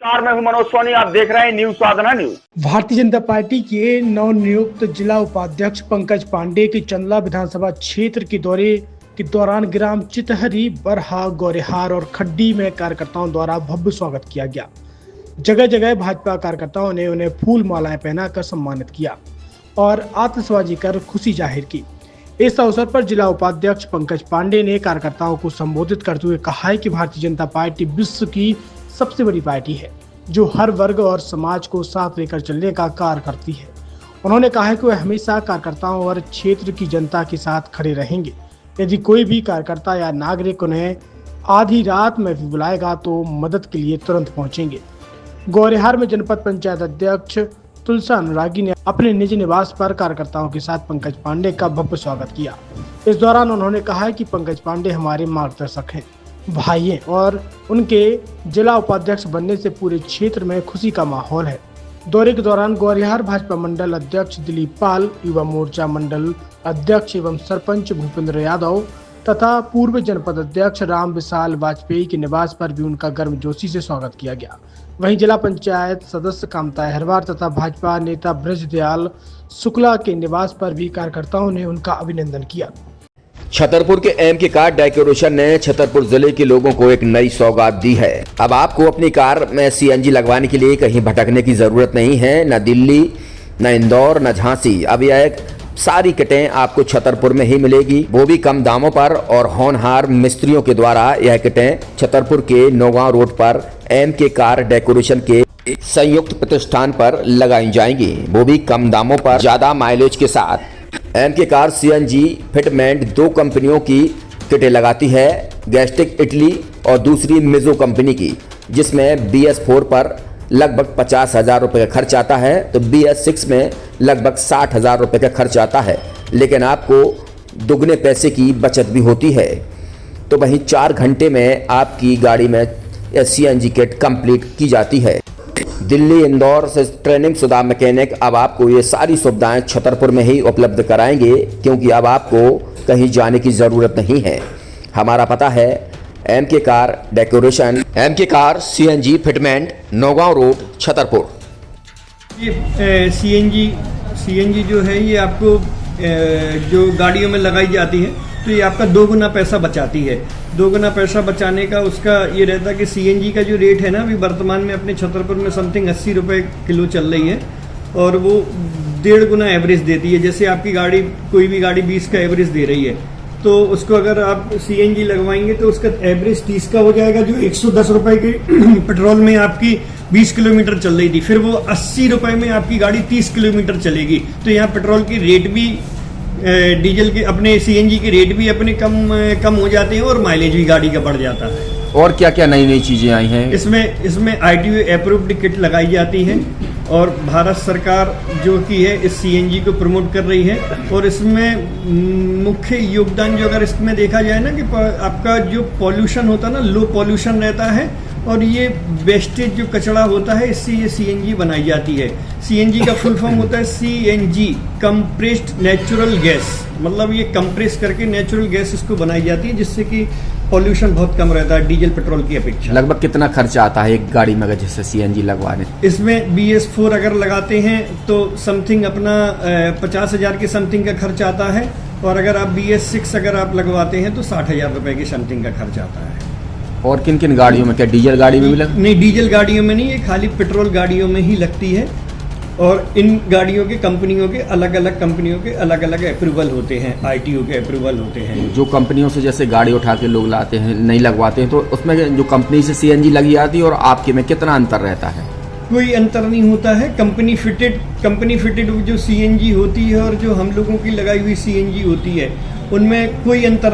मैं हूं मनोज सोनी, आप देख रहे हैं न्यूज साधना न्यूज। भारतीय जनता पार्टी के नवनियुक्त जिला उपाध्यक्ष पंकज पांडे के चंदला विधानसभा क्षेत्र के दौरे के दौरान ग्राम चितहरी, बरहा, गौरेहार और खड्डी में कार्यकर्ताओं द्वारा भव्य स्वागत किया गया। जगह जगह भाजपा कार्यकर्ताओं ने उन्हें फूल मालाएं पहनाकर सम्मानित किया और आतिशबाजी कर खुशी जाहिर की। इस अवसर पर जिला उपाध्यक्ष पंकज पांडे ने कार्यकर्ताओं को संबोधित करते हुए कहा है कि भारतीय जनता पार्टी विश्व की सबसे बड़ी पार्टी है जो हर वर्ग और समाज को साथ लेकर चलने का कार्य करती है। उन्होंने कहा है कि वह हमेशा कार्यकर्ताओं और क्षेत्र की जनता के साथ खड़े रहेंगे। यदि कोई भी कार्यकर्ता या नागरिक उन्हें आधी रात में भी बुलाएगा तो मदद के लिए तुरंत पहुंचेंगे। गौरेहार में जनपद पंचायत अध्यक्ष तुलसा अनुरागी ने अपने निजी निवास पर कार्यकर्ताओं के साथ पंकज पांडे का भव्य स्वागत किया। इस दौरान उन्होंने कहा है कि पंकज पांडे हमारे मार्गदर्शक हैं, भाई हैं और उनके जिला उपाध्यक्ष बनने से पूरे क्षेत्र में खुशी का माहौल है। दौरे के दौरान गौरेहार भाजपा मंडल अध्यक्ष दिलीप पाल, युवा मोर्चा मंडल अध्यक्ष एवं सरपंच भूपेंद्र यादव तथा पूर्व जनपद अध्यक्ष राम विशाल वाजपेयी के निवास पर भी उनका गर्मजोशी से स्वागत किया गया। वहीं जिला पंचायत सदस्य कामता अहरवार तथा भाजपा नेता ब्रजदयाल शुक्ला के निवास पर भी कार्यकर्ताओं ने उनका अभिनंदन किया। छतरपुर के एमके कार डेकोरेशन ने छतरपुर जिले के लोगों को एक नई सौगात दी है। अब आपको अपनी कार में सीएनजी लगवाने के लिए कहीं भटकने की जरूरत नहीं है, न दिल्ली, न इंदौर, न झांसी। अब यह सारी किटें आपको छतरपुर में ही मिलेगी, वो भी कम दामों पर और होनहार मिस्त्रियों के द्वारा। यह किटें छतरपुर के नौगांव रोड पर एमके कार डेकोरेशन के संयुक्त प्रतिष्ठान पर लगाई जाएंगी, वो भी कम दामों पर, ज्यादा माइलेज के साथ। एमके कार सीएनजी फिटमेंट 2 कंपनियों की किटें लगाती है, गैस्टिक इटली और दूसरी मिजो कंपनी की, जिसमें BS4 पर लगभग 50,000 रुपये का खर्च आता है तो BS6 में लगभग 60,000 रुपये का खर्च आता है, लेकिन आपको दुगने पैसे की बचत भी होती है। तो वहीं 4 घंटे में आपकी गाड़ी में सीएनजी किट कंप्लीट की जाती है। दिल्ली, इंदौर से ट्रेनिंग शुदा मैकेनिक अब आपको ये सारी सुविधाएं छतरपुर में ही उपलब्ध कराएंगे, क्योंकि अब आपको कहीं जाने की ज़रूरत नहीं है। हमारा पता है MK car decoration, MK car CNG fitment, Naugaon road, Chhatarpur. ये सीएनजी जो है ये आपको जो गाड़ियों में लगाई जाती है तो ये आपका 2 गुना पैसा बचाती है। 2 गुना पैसा बचाने का उसका ये रहता है कि सीएनजी का जो रेट है ना, अभी वर्तमान में अपने छतरपुर में समथिंग 80 रुपये किलो चल रही है और वो 1.5 गुना एवरेज देती है। जैसे आपकी गाड़ी, कोई भी गाड़ी 20 का एवरेज दे रही है तो उसको अगर आप सीएनजी लगवाएंगे तो उसका एवरेज 30 का हो जाएगा, जो 110 रुपए के पेट्रोल में आपकी 20 किलोमीटर चल रही थी, फिर वो 80 रुपए में आपकी गाड़ी 30 किलोमीटर चलेगी। तो यहाँ पेट्रोल की रेट भी, डीजल के, अपने सीएनजी के रेट भी अपने कम हो जाते हैं और माइलेज भी गाड़ी का बढ़ जाता है। और क्या क्या नई नई चीजें आई हैं? इसमें ITO अप्रूव्ड किट लगाई जाती है और भारत सरकार जो की है इस सीएनजी को प्रमोट कर रही है। और इसमें मुख्य योगदान जो अगर इसमें देखा जाए ना कि आपका जो पॉल्यूशन होता है ना, लो पॉल्यूशन रहता है और ये वेस्टेज जो कचरा होता है इससे ये सीएनजी बनाई जाती है। सीएनजी का फुल फॉर्म होता है CNG, कंप्रेस्ड नेचुरल गैस, मतलब ये कंप्रेस करके नेचुरल गैस इसको बनाई जाती है, जिससे कि पॉल्यूशन बहुत कम रहता है डीजल पेट्रोल की अपेक्षा। लगभग कितना खर्चा आता है एक गाड़ी में अगर जैसे सीएनजी लगवाने? इसमें BS4 अगर लगाते हैं तो समथिंग अपना 50,000 के समथिंग का खर्च आता है और अगर आप BS6 अगर आप लगवाते हैं तो 60,000 रुपए की समथिंग का खर्च आता है। और किन किन गाड़ियों में? क्या डीजल गाड़ी में भी नहीं, डीजल गाड़ियों में नहीं, ये खाली पेट्रोल गाड़ियों में ही लगती है। और इन गाड़ियों के कंपनियों के अलग अलग अप्रूवल होते हैं, ITO के अप्रूवल होते हैं। जो कंपनियों से जैसे गाड़ी उठा के लोग लाते हैं, नहीं लगवाते हैं, तो उसमें जो कंपनी से सीएनजी लगी आती है और आपके में कितना अंतर रहता है? कोई अंतर नहीं होता है। कंपनी फिटेड जो सीएनजी होती है और जो हम लोगों की लगाई हुई सीएनजी होती है उनमें कोई अंतर